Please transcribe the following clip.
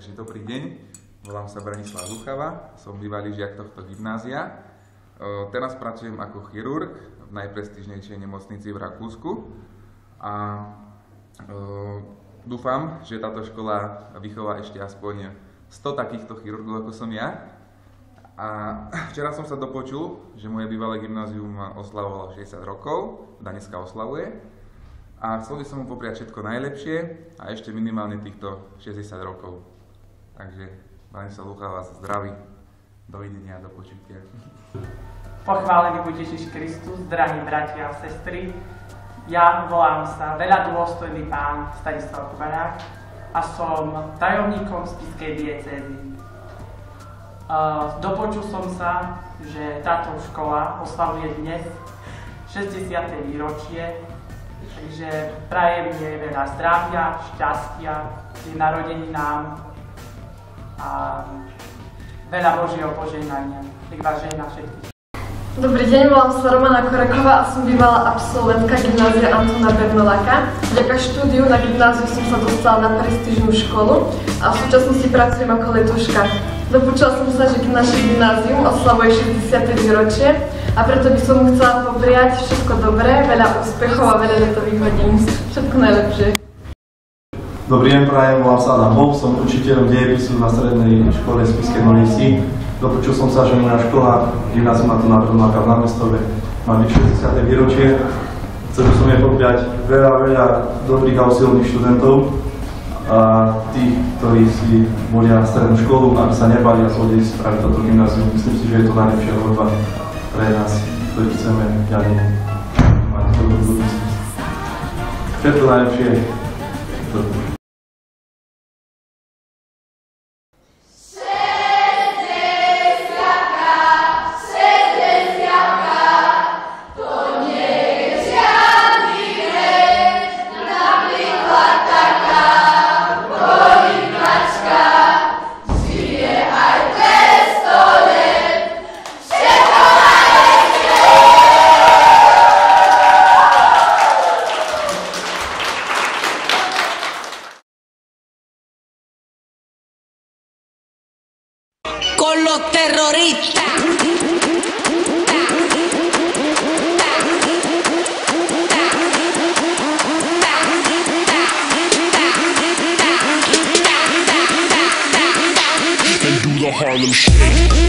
Takže dobrý deň, volám sa Branislav Luchava, som bývalý žiak tohto gymnázia. Teraz pracujem ako chirurg v najprestížnejšej nemocnici v Rakúsku a dúfam, že táto škola vychová ešte aspoň 100 takýchto chirurgov, ako som ja. A včera som sa dopočul, že moje bývalé gymnázium oslavovalo 60 rokov, dneska oslavuje. A chcel by som mu popriať všetko najlepšie a ešte minimálne týchto 60 rokov. Takže Branislav Luchava vás zdraví. Dovidenia, do počutia. Pochválený buď Ježiš Kristus, drahí bratia a sestry. Ja volám sa veľa dôstojný pán Stanislav Kubarák a som tajomníkom spišskej diecézy. Dopočul som sa, že táto škola oslavuje dnes 60. výročie. Takže prajem jej veľa zdravia, šťastia, k narodeninám a veľa Božieho požehnania. Nech vás žehná všetkých. Dobrý deň, volám sa Romana Koreková a som bývalá absolventka gymnázia Antona Bernoláka. Vďaka štúdiu na gymnáziu som sa dostala na prestížnu školu a v súčasnosti pracujem ako letuška. Dopočula som sa, že naše gymnázium oslavuje 60. výročie a preto by som mu chcela popriať všetko dobré, veľa úspechov a veľa letových hodín. Všetko najlepšie. Dobrý deň, prajem, volám sa Adam Bob, som učiteľom dejepisu na strednej škole Spišskej Novej. Dopočul som sa, že moja škola, gymnázium Antona Bernoláka v Námestove, má byť 60. výročie. Chcel by som jej popriať veľa dobrých a usilovných študentov a tých, ktorí si volia strednú školu, aby sa nebali a svoj deti spraviť toto gymnázium. Myslím si, že je to najlepšia voľba pre nás, ktorí chceme ďalej mať dobrú budúcnosť. Všetko najlepšie. Con los terroristas. And do the Harlem Shake.